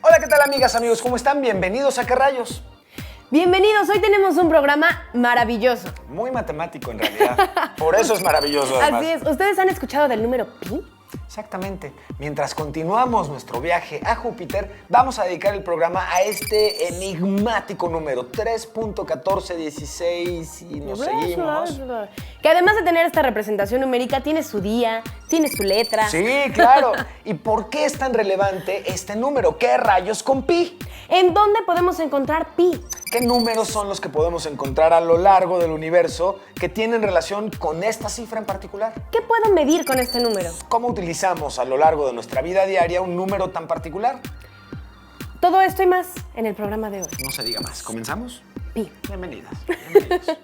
Hola, ¿qué tal amigas, amigos? ¿Cómo están? Bienvenidos a ¿Qué rayos? Bienvenidos, hoy tenemos un programa maravilloso. Muy matemático en realidad. Por eso es maravilloso además. Así es, ¿ustedes han escuchado del número pi? Exactamente. Mientras continuamos nuestro viaje a Júpiter, vamos a dedicar el programa a este enigmático número, 3.1416 y nos seguimos. Que además de tener esta representación numérica, tiene su día, tiene su letra. Sí, claro. ¿Y por qué es tan relevante este número? ¿Qué rayos con pi? ¿En dónde podemos encontrar pi? ¿Qué números son los que podemos encontrar a lo largo del universo que tienen relación con esta cifra en particular? ¿Qué puedo medir con este número? ¿Cómo utilizamos a lo largo de nuestra vida diaria un número tan particular? Todo esto y más en el programa de hoy. No se diga más. ¿Comenzamos? Pi. Bienvenidas. Bienvenidos.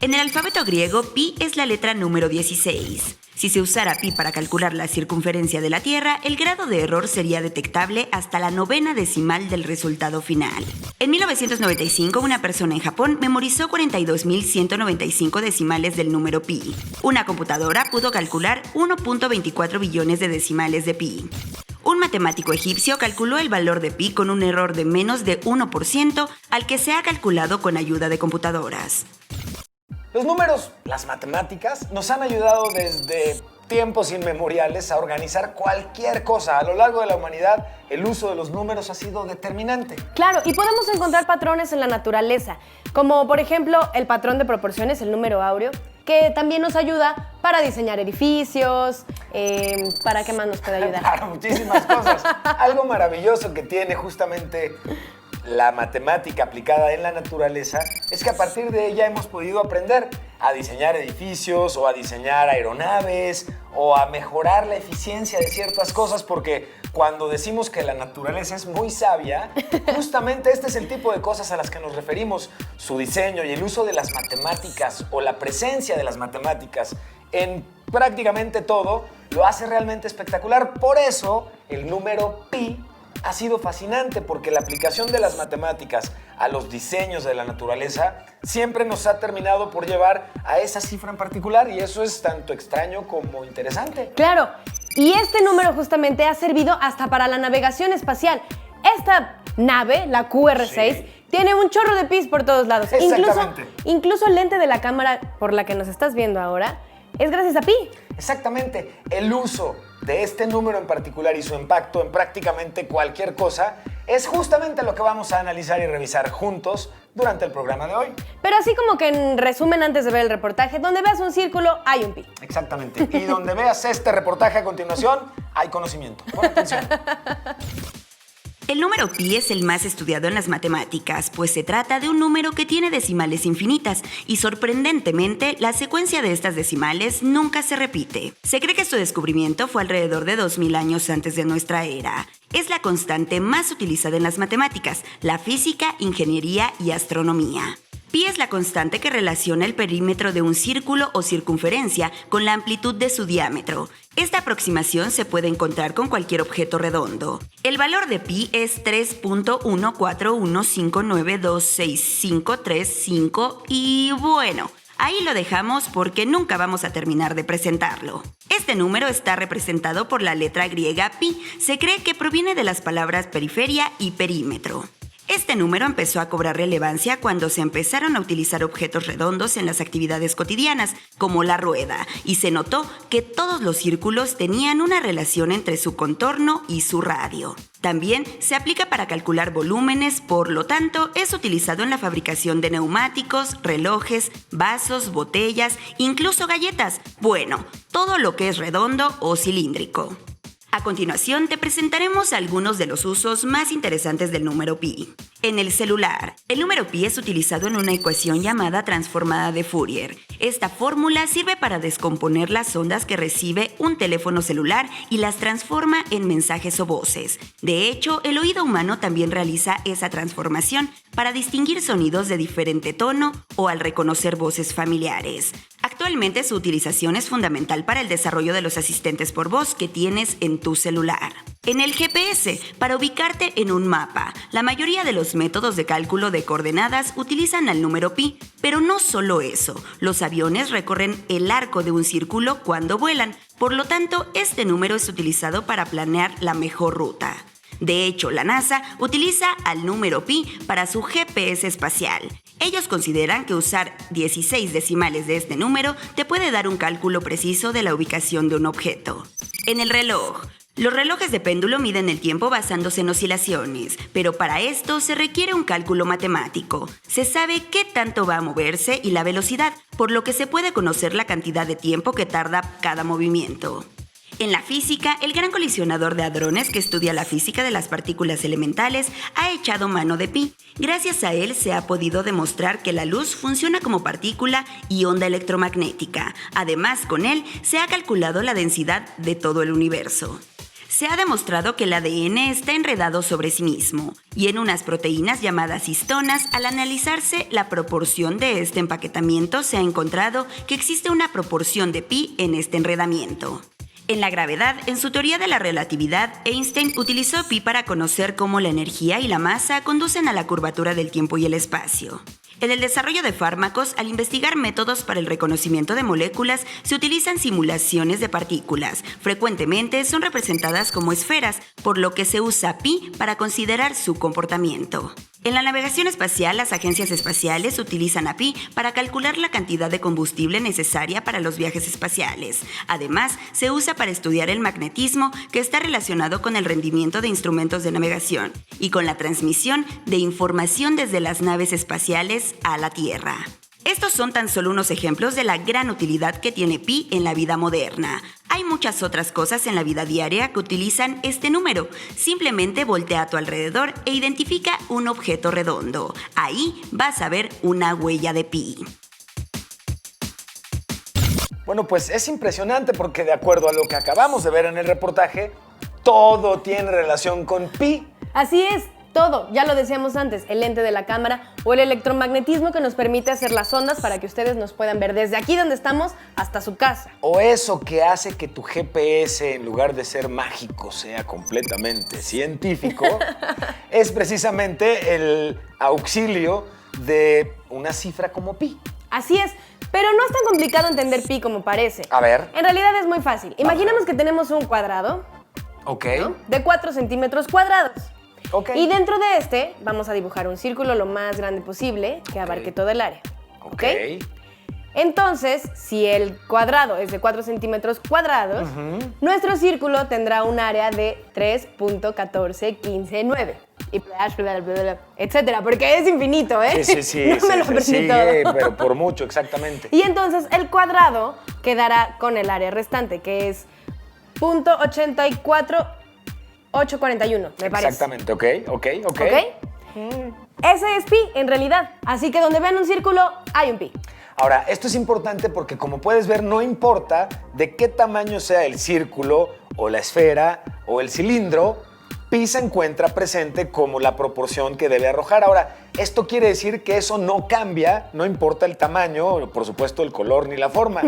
En el alfabeto griego, pi es la letra número 16. Si se usara pi para calcular la circunferencia de la Tierra, el grado de error sería detectable hasta la 9ª decimal del resultado final. En 1995, una persona en Japón memorizó 42.195 decimales del número pi. Una computadora pudo calcular 1.24 billones de decimales de pi. Un matemático egipcio calculó el valor de pi con un error de menos de 1% al que se ha calculado con ayuda de computadoras. Los números, las matemáticas, nos han ayudado desde tiempos inmemoriales a organizar cualquier cosa. A lo largo de la humanidad, el uso de los números ha sido determinante. Claro, y podemos encontrar patrones en la naturaleza, como por ejemplo el patrón de proporciones, el número áureo, que también nos ayuda para diseñar edificios, ¿para qué más nos puede ayudar? Para muchísimas cosas. Algo maravilloso que tiene justamente la matemática aplicada en la naturaleza es que a partir de ella hemos podido aprender a diseñar edificios o a diseñar aeronaves o a mejorar la eficiencia de ciertas cosas, porque cuando decimos que la naturaleza es muy sabia, justamente este es el tipo de cosas a las que nos referimos. Su diseño y el uso de las matemáticas o la presencia de las matemáticas en prácticamente todo lo hace realmente espectacular. Por eso el número pi ha sido fascinante, porque la aplicación de las matemáticas a los diseños de la naturaleza siempre nos ha terminado por llevar a esa cifra en particular, y eso es tanto extraño como interesante. Claro, y este número justamente ha servido hasta para la navegación espacial. Esta nave, la QR-6, Sí. tiene un chorro de pis por todos lados. Exactamente. Incluso el lente de la cámara por la que nos estás viendo ahora es gracias a pi. Exactamente, el uso de este número en particular y su impacto en prácticamente cualquier cosa es justamente lo que vamos a analizar y revisar juntos durante el programa de hoy. Pero así como que en resumen, antes de ver el reportaje, donde veas un círculo, hay un pi. Exactamente, y donde veas este reportaje a continuación, hay conocimiento. Pon atención. El número pi es el más estudiado en las matemáticas, pues se trata de un número que tiene decimales infinitas y sorprendentemente la secuencia de estas decimales nunca se repite. Se cree que su descubrimiento fue alrededor de 2000 años antes de nuestra era. Es la constante más utilizada en las matemáticas, la física, ingeniería y astronomía. Pi es la constante que relaciona el perímetro de un círculo o circunferencia con la amplitud de su diámetro. Esta aproximación se puede encontrar con cualquier objeto redondo. El valor de pi es 3.1415926535 y bueno, ahí lo dejamos porque nunca vamos a terminar de presentarlo. Este número está representado por la letra griega pi. Se cree que proviene de las palabras periferia y perímetro. Este número empezó a cobrar relevancia cuando se empezaron a utilizar objetos redondos en las actividades cotidianas, como la rueda, y se notó que todos los círculos tenían una relación entre su contorno y su radio. También se aplica para calcular volúmenes, por lo tanto, es utilizado en la fabricación de neumáticos, relojes, vasos, botellas, incluso galletas. Bueno, todo lo que es redondo o cilíndrico. A continuación, te presentaremos algunos de los usos más interesantes del número pi. En el celular, el número pi es utilizado en una ecuación llamada transformada de Fourier. Esta fórmula sirve para descomponer las ondas que recibe un teléfono celular y las transforma en mensajes o voces. De hecho, el oído humano también realiza esa transformación para distinguir sonidos de diferente tono o al reconocer voces familiares. Actualmente su utilización es fundamental para el desarrollo de los asistentes por voz que tienes en tu celular. En el GPS, para ubicarte en un mapa, la mayoría de los métodos de cálculo de coordenadas utilizan el número pi, pero no solo eso, los aviones recorren el arco de un círculo cuando vuelan, por lo tanto, este número es utilizado para planear la mejor ruta. De hecho, la NASA utiliza al número pi para su GPS espacial. Ellos consideran que usar 16 decimales de este número te puede dar un cálculo preciso de la ubicación de un objeto. En el reloj, los relojes de péndulo miden el tiempo basándose en oscilaciones, pero para esto se requiere un cálculo matemático. Se sabe qué tanto va a moverse y la velocidad, por lo que se puede conocer la cantidad de tiempo que tarda cada movimiento. En la física, el gran colisionador de hadrones que estudia la física de las partículas elementales ha echado mano de pi. Gracias a él se ha podido demostrar que la luz funciona como partícula y onda electromagnética. Además, con él se ha calculado la densidad de todo el universo. Se ha demostrado que el ADN está enredado sobre sí mismo, y en unas proteínas llamadas histonas, al analizarse la proporción de este empaquetamiento, se ha encontrado que existe una proporción de pi en este enredamiento. En la gravedad, en su teoría de la relatividad, Einstein utilizó pi para conocer cómo la energía y la masa conducen a la curvatura del tiempo y el espacio. En el desarrollo de fármacos, al investigar métodos para el reconocimiento de moléculas, se utilizan simulaciones de partículas. Frecuentemente son representadas como esferas, por lo que se usa pi para considerar su comportamiento. En la navegación espacial, las agencias espaciales utilizan a pi para calcular la cantidad de combustible necesaria para los viajes espaciales. Además, se usa para estudiar el magnetismo, que está relacionado con el rendimiento de instrumentos de navegación y con la transmisión de información desde las naves espaciales a la Tierra. Estos son tan solo unos ejemplos de la gran utilidad que tiene pi en la vida moderna. Hay muchas otras cosas en la vida diaria que utilizan este número. Simplemente voltea a tu alrededor e identifica un objeto redondo. Ahí vas a ver una huella de pi. Bueno, pues es impresionante porque de acuerdo a lo que acabamos de ver en el reportaje, todo tiene relación con pi. Así es, todo. Ya lo decíamos antes, el lente de la cámara o el electromagnetismo que nos permite hacer las ondas para que ustedes nos puedan ver desde aquí donde estamos hasta su casa. O eso que hace que tu GPS, en lugar de ser mágico, sea completamente científico, es precisamente el auxilio de una cifra como pi. Así es, pero no es tan complicado entender pi como parece. A ver. En realidad es muy fácil. Imaginemos que tenemos un cuadrado, Ok. ¿no?, de 4 centímetros cuadrados. Ok. Y dentro de este vamos a dibujar un círculo lo más grande posible que abarque todo el área. Ok. Entonces, si el cuadrado es de 4 centímetros cuadrados, nuestro círculo tendrá un área de 3.14159. Y bla, bla, bla, bla, etcétera, porque es infinito, ¿eh? Sí, no me lo aprendí todo. pero por mucho, exactamente. Y entonces el cuadrado quedará con el área restante, que es .84841, me parece. Exactamente, ok. ¿Ok? Ese es pi, en realidad. Así que donde vean un círculo, hay un pi. Ahora, esto es importante porque, como puedes ver, no importa de qué tamaño sea el círculo o la esfera o el cilindro, pi se encuentra presente como la proporción que debe arrojar. Ahora, esto quiere decir que eso no cambia, no importa el tamaño, por supuesto el color ni la forma.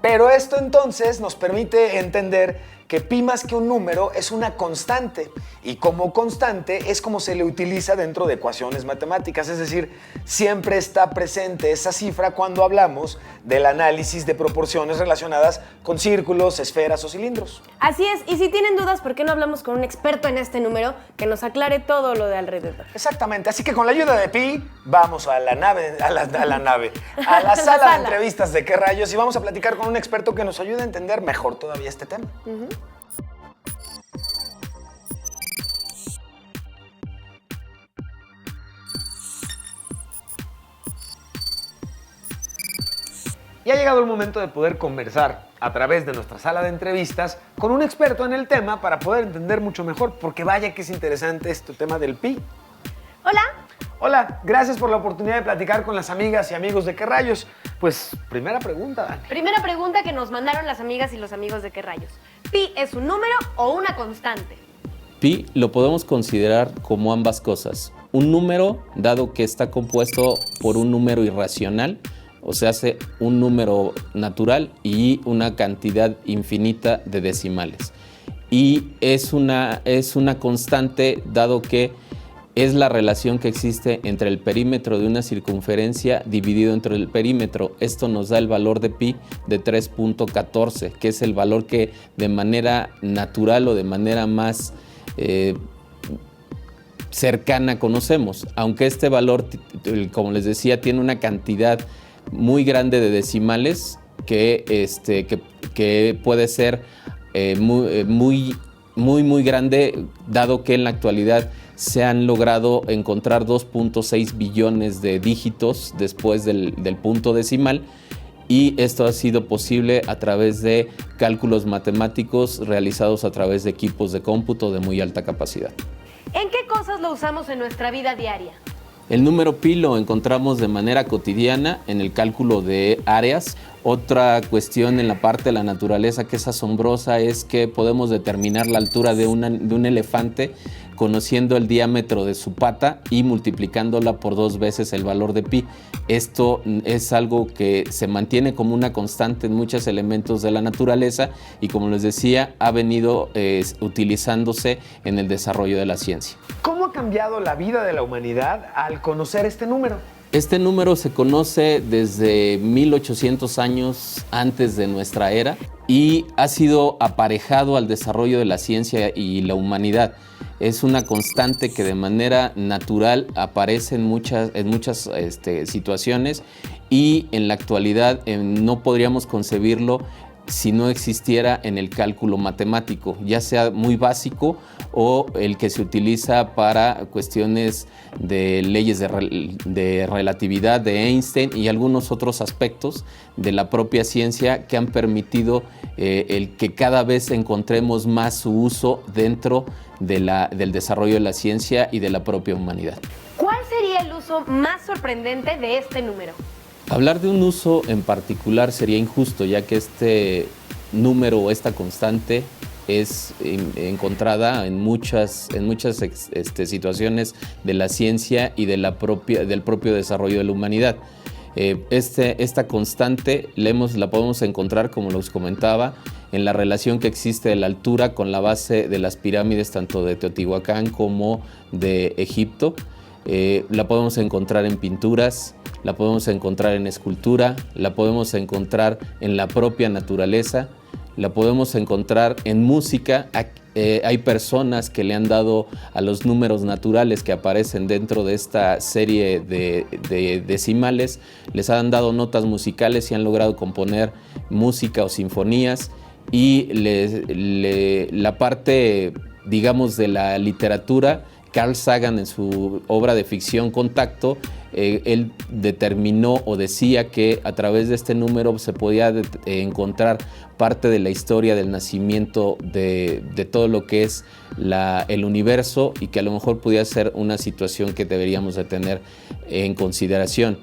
Pero esto entonces nos permite entender que pi más que un número es una constante, y como constante es como se le utiliza dentro de ecuaciones matemáticas, es decir, siempre está presente esa cifra cuando hablamos del análisis de proporciones relacionadas con círculos, esferas o cilindros. Así es, y si tienen dudas, ¿por qué no hablamos con un experto en este número que nos aclare todo lo de alrededor? Exactamente, así que con la ayuda de pi vamos a la sala de entrevistas de Qué Rayos, y vamos a platicar con un experto que nos ayude a entender mejor todavía este tema. Y ha llegado el momento de poder conversar a través de nuestra sala de entrevistas con un experto en el tema para poder entender mucho mejor, porque vaya que es interesante este tema del pi. Hola. Hola, gracias por la oportunidad de platicar con las amigas y amigos de ¿Qué rayos? Pues, primera pregunta, Dani. Primera pregunta que nos mandaron las amigas y los amigos de ¿Qué rayos? ¿Pi es un número o una constante? Pi lo podemos considerar como ambas cosas. Un número, dado que está compuesto por un número irracional, o sea, hace un número natural y una cantidad infinita de decimales. Y es una constante, dado que es la relación que existe entre el perímetro de una circunferencia dividido entre el perímetro. Esto nos da el valor de pi de 3.14, que es el valor que de manera natural o de manera más cercana conocemos. Aunque este valor, como les decía, tiene una cantidad muy grande de decimales que puede ser muy grande, dado que en la actualidad se han logrado encontrar 2.6 billones de dígitos después del punto decimal, y esto ha sido posible a través de cálculos matemáticos realizados a través de equipos de cómputo de muy alta capacidad. ¿En qué cosas lo usamos en nuestra vida diaria? El número pi lo encontramos de manera cotidiana en el cálculo de áreas. Otra cuestión en la parte de la naturaleza que es asombrosa es que podemos determinar la altura de un elefante conociendo el diámetro de su pata y multiplicándola por 2 veces el valor de pi. Esto es algo que se mantiene como una constante en muchos elementos de la naturaleza y, como les decía, ha venido utilizándose en el desarrollo de la ciencia. ¿Cómo ha cambiado la vida de la humanidad al conocer este número? Este número se conoce desde 1800 años antes de nuestra era y ha sido aparejado al desarrollo de la ciencia y la humanidad. Es una constante que de manera natural aparece en muchas situaciones, y en la actualidad no podríamos concebirlo si no existiera en el cálculo matemático, ya sea muy básico o el que se utiliza para cuestiones de leyes de relatividad de Einstein y algunos otros aspectos de la propia ciencia que han permitido el que cada vez encontremos más su uso dentro del desarrollo de la ciencia y de la propia humanidad. ¿Cuál sería el uso más sorprendente de este número? Hablar de un uso en particular sería injusto, ya que este número o esta constante es encontrada en muchas situaciones de la ciencia y del propio desarrollo de la humanidad. Esta constante la podemos encontrar, como les comentaba, en la relación que existe de la altura con la base de las pirámides tanto de Teotihuacán como de Egipto. La podemos encontrar en pinturas, la podemos encontrar en escultura, la podemos encontrar en la propia naturaleza, la podemos encontrar en música. Hay personas que le han dado a los números naturales que aparecen dentro de esta serie de decimales, les han dado notas musicales y han logrado componer música o sinfonías. Y la parte, digamos, de la literatura, Carl Sagan, en su obra de ficción Contacto, él determinó o decía que a través de este número se podía encontrar parte de la historia del nacimiento de todo lo que es el universo, y que a lo mejor pudiera ser una situación que deberíamos de tener en consideración.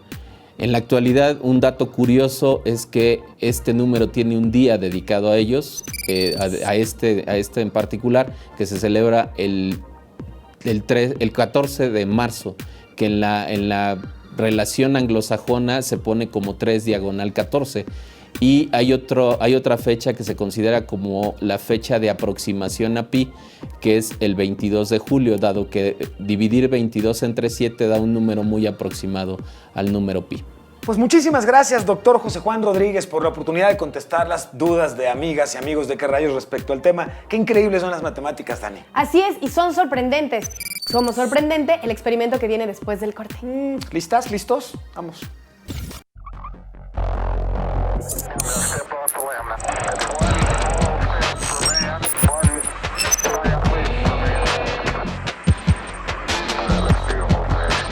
En la actualidad, un dato curioso es que este número tiene un día dedicado a ellos, a este en particular, que se celebra el 14 de marzo, que en la relación anglosajona se pone como 3/14. Y hay otra fecha que se considera como la fecha de aproximación a pi, que es el 22 de julio, dado que dividir 22 entre 7 da un número muy aproximado al número pi. Pues muchísimas gracias, doctor José Juan Rodríguez, por la oportunidad de contestar las dudas de amigas y amigos de ¿Qué rayos? Respecto al tema. Qué increíbles son las matemáticas, Dani. Así es, y son sorprendentes. Como sorprendente el experimento que viene después del corte. ¿Listas? ¿Listos? Vamos.